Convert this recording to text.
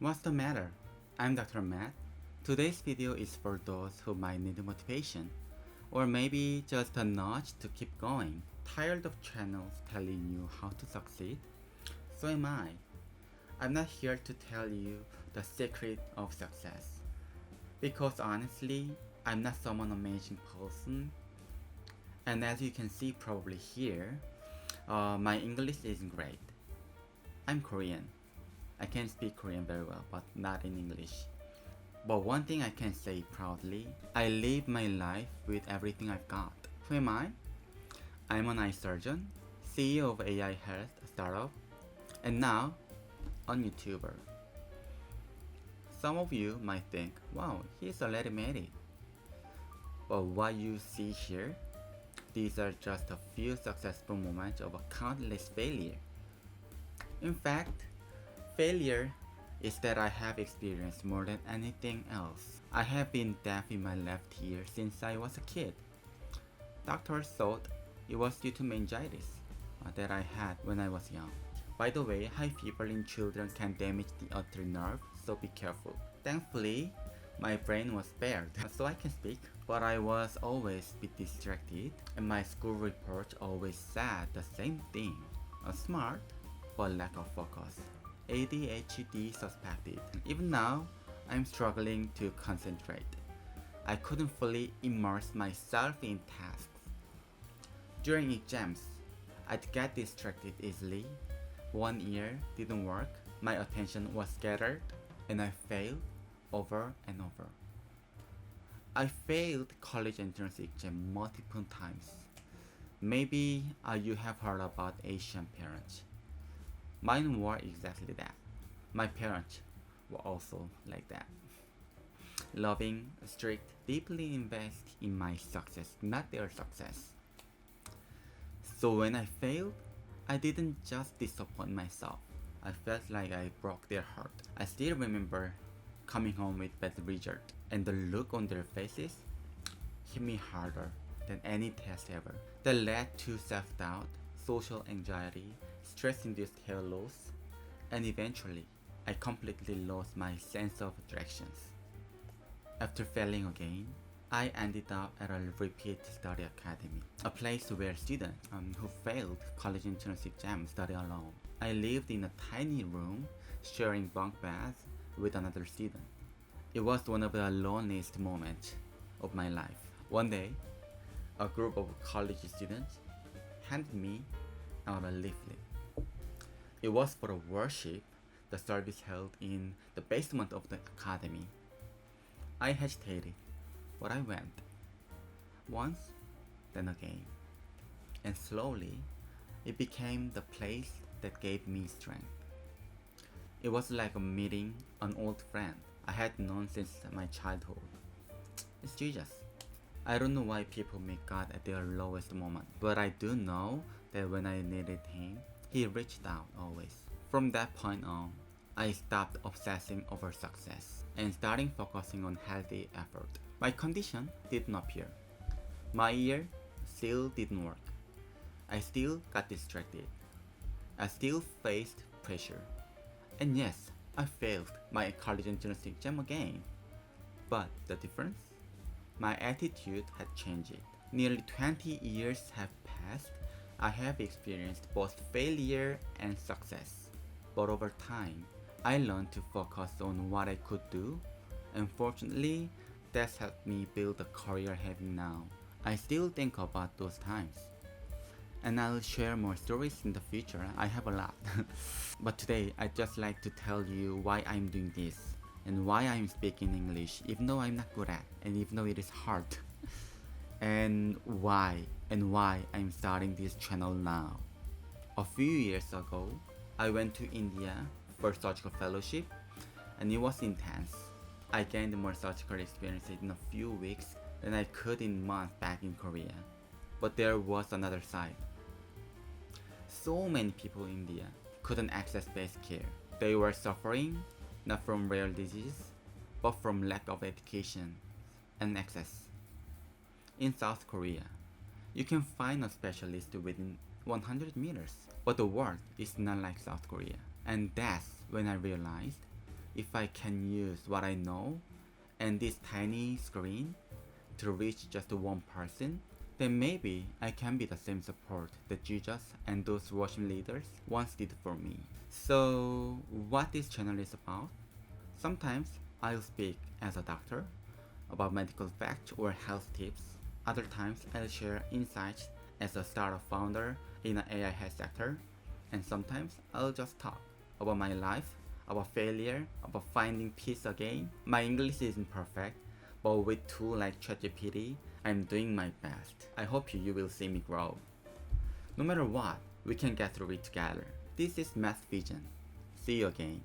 What's the matter? I'm Dr. Matt. Today's video is for those who might need motivation, or maybe just a nudge to keep going. Tired of channels telling you how to succeed? So am I. I'm not here to tell you the secret of success. Because honestly, I'm not someone amazing person. And as you can see probably here, my English isn't great. I'm Korean. I can speak Korean very well, but not in English. But one thing I can say proudly, I live my life with everything I've got. Who am I? I'm an eye surgeon, CEO of AI health startup, and now a YouTuber. Some of you might think, wow, he's already made it. But what you see here, these are just a few successful moments of a countless failure. In fact, failure is that I have experienced more than anything else. I have been deaf in my left ear since I was a kid. Doctors thought it was due to meningitis that I had when I was young. By the way, high fever in children can damage the auditory nerve, so be careful. Thankfully, my brain was spared, so I can speak, but I was always a bit distracted, and my school report always said the same thing. Smart, but lack of focus. ADHD suspected. Even now, I'm struggling to concentrate. I couldn't fully immerse myself in tasks. During exams, I'd get distracted easily. One ear didn't work, my attention was scattered, and I failed over and over. I failed college entrance exam multiple times. Maybe you have heard about Asian parents. Mine were exactly that. My parents were also like that. Loving, strict, deeply invested in my success, not their success. So when I failed, I didn't just disappoint myself. I felt like I broke their heart. I still remember coming home with bad result, and the look on their faces hit me harder than any test ever. That led to self-doubt, social anxiety, stress-induced hair loss, and eventually, I completely lost my sense of directions. After failing again, I ended up at a repeat study academy, a place where students who failed college entrance exams study alone. I lived in a tiny room, sharing bunk beds with another student. It was one of the loneliest moments of my life. One day, a group of college students handed me out a leaflet. It was for a worship, the service held in the basement of the academy. I hesitated, but I went. Once, then again. And slowly, it became the place that gave me strength. It was like meeting an old friend I had known since my childhood. It's Jesus. I don't know why people meet God at their lowest moment, but I do know that when I needed Him, He reached out always. From that point on, I stopped obsessing over success and starting focusing on healthy effort. My condition didn't appear. My ear still didn't work. I still got distracted. I still faced pressure. And yes, I failed my college entrance exam again. But the difference? My attitude had changed. Nearly 20 years have passed. I have experienced both failure and success. But over time, I learned to focus on what I could do, and fortunately, that's helped me build the career I have now. I still think about those times. And I'll share more stories in the future. I have a lot. But today, I'd just like to tell you why I'm doing this and why I'm speaking English even though I'm not good at and even though it is hard. and why I'm starting this channel now. A few years ago, I went to India for surgical fellowship and it was intense. I gained more surgical experience in a few weeks than I could in months back in Korea. But there was another side. So many people in India couldn't access basic care. They were suffering not from rare disease, but from lack of education and access. In South Korea, you can find a specialist within 100 meters, but the world is not like South Korea. And that's when I realized if I can use what I know and this tiny screen to reach just one person, then maybe I can be the same support that Jesus and those worship leaders once did for me. So, what this channel is about? Sometimes I'll speak as a doctor about medical facts or health tips. Other times I'll share insights as a startup founder in an AI health sector. And sometimes I'll just talk about my life, about failure, about finding peace again. My English isn't perfect, but with tools like ChatGPT, I'm doing my best. I hope you will see me grow. No matter what, we can get through it together. This is Math Vision. See you again.